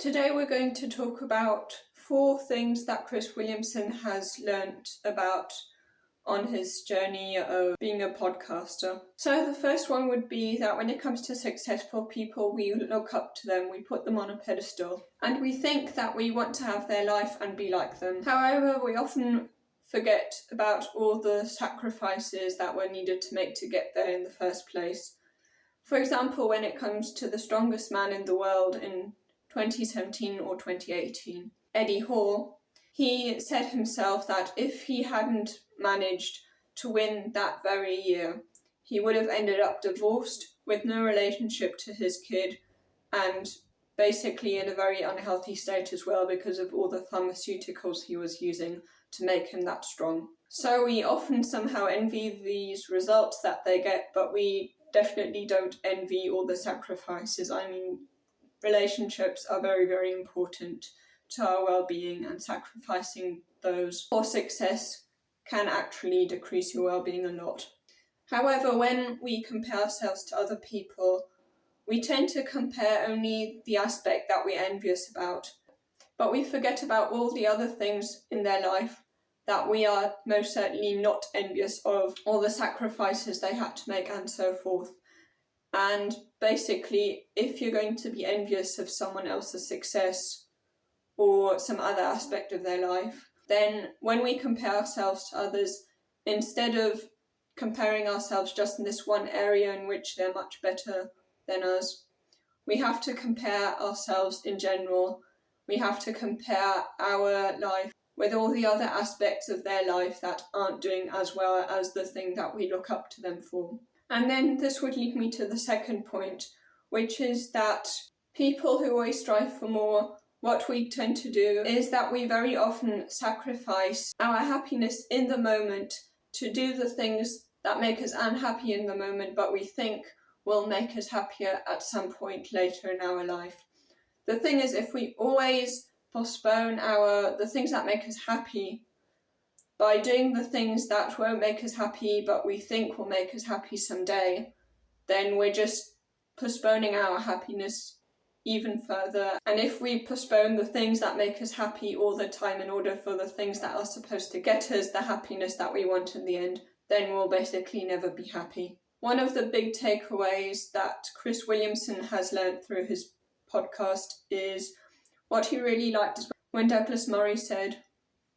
Today we're going to talk about 4 things that Chris Williamson has learnt about on his journey of being a podcaster. So the first one would be that when it comes to successful people, we look up to them, we put them on a pedestal, and we think that we want to have their life and be like them. However, we often forget about all the sacrifices that were needed to make to get there in the first place. For example, when it comes to the strongest man in the world in 2017 or 2018, Eddie Hall, he said himself that if he hadn't managed to win that very year, he would have ended up divorced with no relationship to his kid and basically in a very unhealthy state as well because of all the pharmaceuticals he was using to make him that strong. So we often somehow envy these results that they get, but we definitely don't envy all the sacrifices. I mean, relationships are very, very important to our well-being, and sacrificing those for success can actually decrease your well-being a lot. However, when we compare ourselves to other people, we tend to compare only the aspect that we're envious about, but we forget about all the other things in their life that we are most certainly not envious of, all the sacrifices they had to make and so forth. And basically, if you're going to be envious of someone else's success or some other aspect of their life, then when we compare ourselves to others, instead of comparing ourselves just in this one area in which they're much better than us, we have to compare ourselves in general. We have to compare our life with all the other aspects of their life that aren't doing as well as the thing that we look up to them for. And then this would lead me to the second point, which is that people who always strive for more, what we tend to do is that we very often sacrifice our happiness in the moment to do the things that make us unhappy in the moment, but we think will make us happier at some point later in our life. The thing is, if we always postpone the things that make us happy by doing the things that won't make us happy but we think will make us happy someday, then we're just postponing our happiness even further. And if we postpone the things that make us happy all the time in order for the things that are supposed to get us the happiness that we want in the end, then we'll basically never be happy. One of the big takeaways that Chris Williamson has learned through his podcast is what he really liked is when Douglas Murray said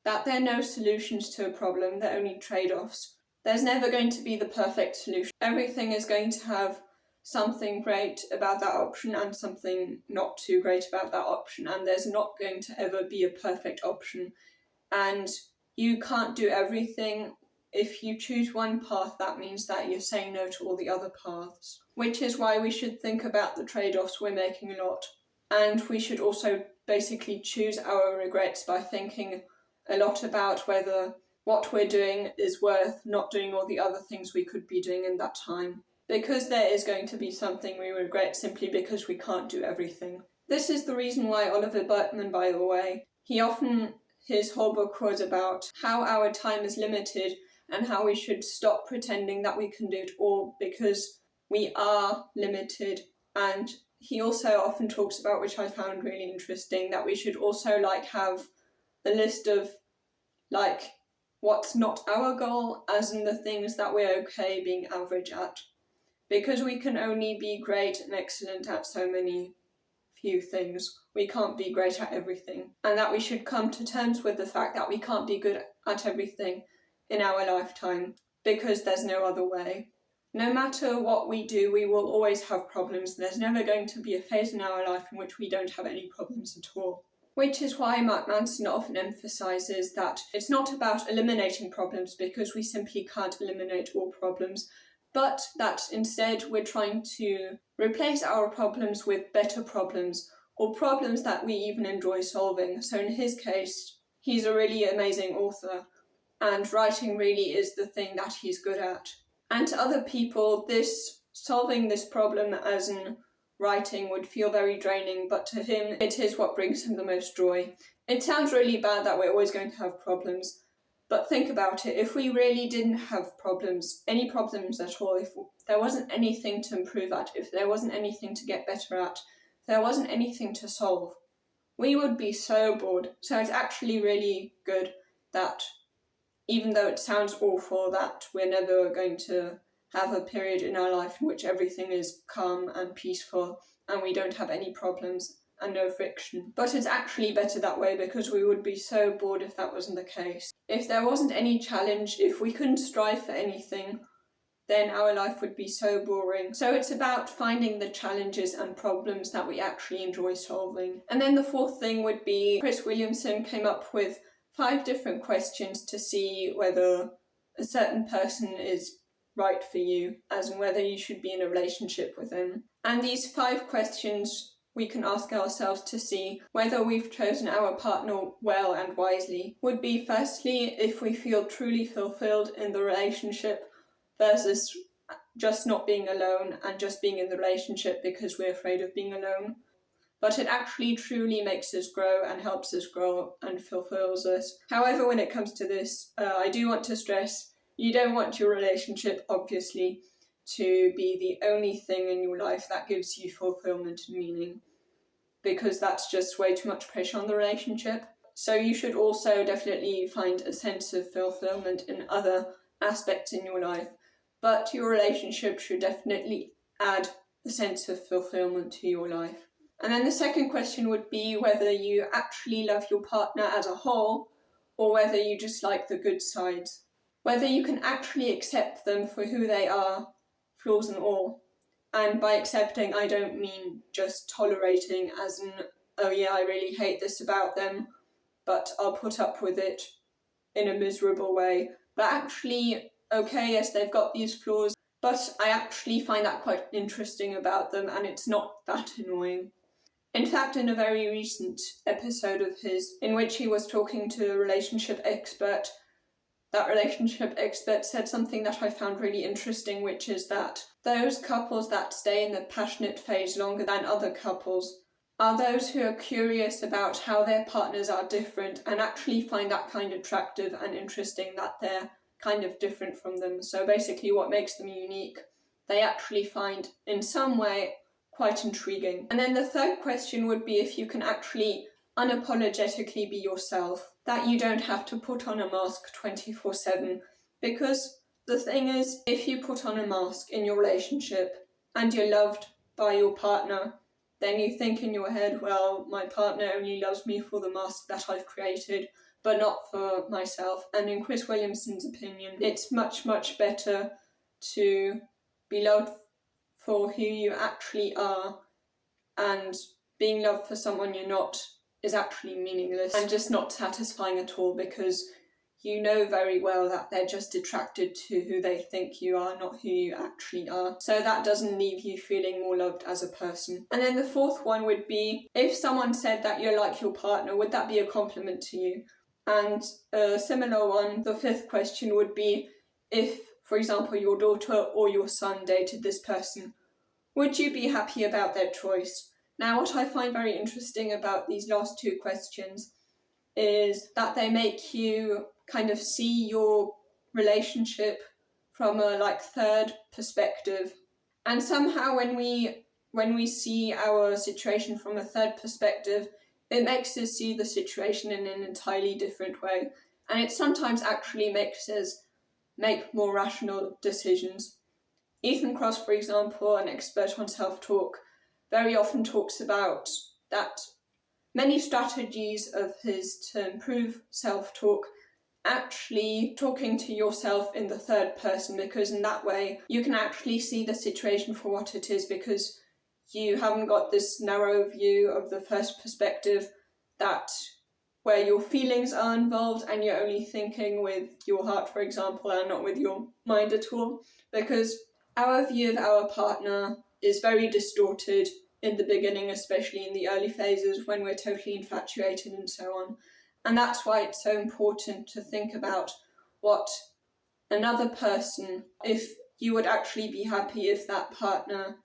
that there are no solutions to a problem, they're only trade-offs. There's never going to be the perfect solution. Everything is going to have something great about that option and something not too great about that option, and there's not going to ever be a perfect option. And you can't do everything. If you choose one path, that means that you're saying no to all the other paths, which is why we should think about the trade-offs we're making a lot. And we should also basically choose our regrets by thinking a lot about whether what we're doing is worth not doing all the other things we could be doing in that time. Because there is going to be something we regret simply because we can't do everything. This is the reason why Oliver Burkeman, by the way, his whole book was about how our time is limited and how we should stop pretending that we can do it all because we are limited. And he also often talks about, which I found really interesting, that we should also have a list of what's not our goal, as in the things that we're okay being average at. Because we can only be great and excellent at so many few things. We can't be great at everything. And that we should come to terms with the fact that we can't be good at everything in our lifetime because there's no other way. No matter what we do, we will always have problems. There's never going to be a phase in our life in which we don't have any problems at all. Which is why Mark Manson often emphasises that it's not about eliminating problems because we simply can't eliminate all problems, but that instead we're trying to replace our problems with better problems, or problems that we even enjoy solving. So in his case, he's a really amazing author, and writing really is the thing that he's good at. And to other people, solving this problem as in writing would feel very draining, but to him, it is what brings him the most joy. It sounds really bad that we're always going to have problems, but think about it. If we really didn't have problems, any problems at all, if there wasn't anything to improve at, if there wasn't anything to get better at, if there wasn't anything to solve, we would be so bored. So it's actually really good that, even though it sounds awful, that we're never going to have a period in our life in which everything is calm and peaceful and we don't have any problems and no friction. But it's actually better that way, because we would be so bored if that wasn't the case. If there wasn't any challenge, if we couldn't strive for anything, then our life would be so boring. So it's about finding the challenges and problems that we actually enjoy solving. And then the fourth thing would be, Chris Williamson came up with 5 different questions to see whether a certain person is right for you, as in whether you should be in a relationship with them. And these 5 questions we can ask ourselves to see whether we've chosen our partner well and wisely would be, firstly, if we feel truly fulfilled in the relationship versus just not being alone and just being in the relationship because we're afraid of being alone. But it actually truly makes us grow and helps us grow and fulfills us. However, when it comes to this, I do want to stress, you don't want your relationship, obviously, to be the only thing in your life that gives you fulfillment and meaning, because that's just way too much pressure on the relationship. So you should also definitely find a sense of fulfillment in other aspects in your life, but your relationship should definitely add a sense of fulfillment to your life. And then the second question would be whether you actually love your partner as a whole, or whether you just like the good sides. Whether you can actually accept them for who they are, flaws and all. And by accepting, I don't mean just tolerating, as in, oh yeah, I really hate this about them, but I'll put up with it in a miserable way. But actually, okay, yes, they've got these flaws, but I actually find that quite interesting about them, and it's not that annoying. In fact, in a very recent episode of his, in which he was talking to a relationship expert, that relationship expert said something that I found really interesting, which is that those couples that stay in the passionate phase longer than other couples are those who are curious about how their partners are different and actually find that kind of attractive and interesting that they're kind of different from them. So basically what makes them unique, they actually find in some way quite intriguing. And then the third question would be if you can actually unapologetically be yourself, that you don't have to put on a mask 24/7. Because the thing is, if you put on a mask in your relationship and you're loved by your partner, then you think in your head, well, my partner only loves me for the mask that I've created, but not for myself. And in Chris Williamson's opinion, it's much, much better to be loved for who you actually are, and being loved for someone you're not is actually meaningless and just not satisfying at all, because you know very well that they're just attracted to who they think you are, not who you actually are. So that doesn't leave you feeling more loved as a person. And then the fourth one would be, if someone said that you're like your partner, would that be a compliment to you? And a similar one, the fifth question would be, if, for example, your daughter or your son dated this person, would you be happy about their choice? Now, what I find very interesting about these last 2 questions is that they make you kind of see your relationship from a third perspective. And somehow when we see our situation from a third perspective, it makes us see the situation in an entirely different way. And it sometimes actually makes us make more rational decisions. Ethan Cross, for example, an expert on self-talk, very often talks about that many strategies of his to improve self-talk, actually talking to yourself in the third person, because in that way you can actually see the situation for what it is, because you haven't got this narrow view of the first perspective that where your feelings are involved and you're only thinking with your heart, for example, and not with your mind at all. Because our view of our partner is very distorted in the beginning, especially in the early phases when we're totally infatuated and so on. And that's why it's so important to think about what another person, if you would actually be happy if that partner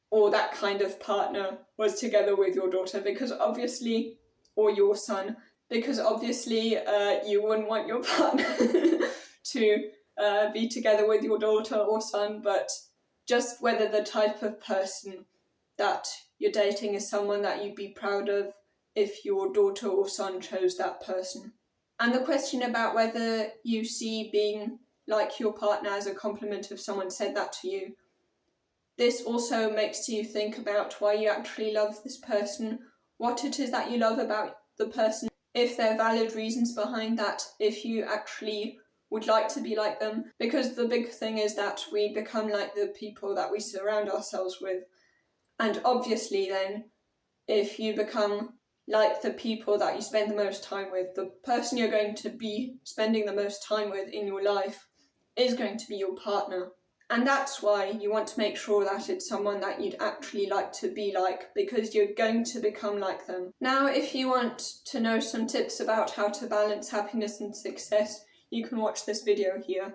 or that kind of partner was together with your daughter, because obviously, or your son, because obviously you wouldn't want your partner to be together with your daughter or son, but just whether the type of person that you're dating is someone that you'd be proud of if your daughter or son chose that person. And the question about whether you see being like your partner as a compliment if someone said that to you, this also makes you think about why you actually love this person, what it is that you love about the person, if there are valid reasons behind that, if you actually would like to be like them. Because the big thing is that we become like the people that we surround ourselves with. And obviously then, if you become like the people that you spend the most time with, the person you're going to be spending the most time with in your life is going to be your partner. And that's why you want to make sure that it's someone that you'd actually like to be like, because you're going to become like them. Now, if you want to know some tips about how to balance happiness and success, you can watch this video here.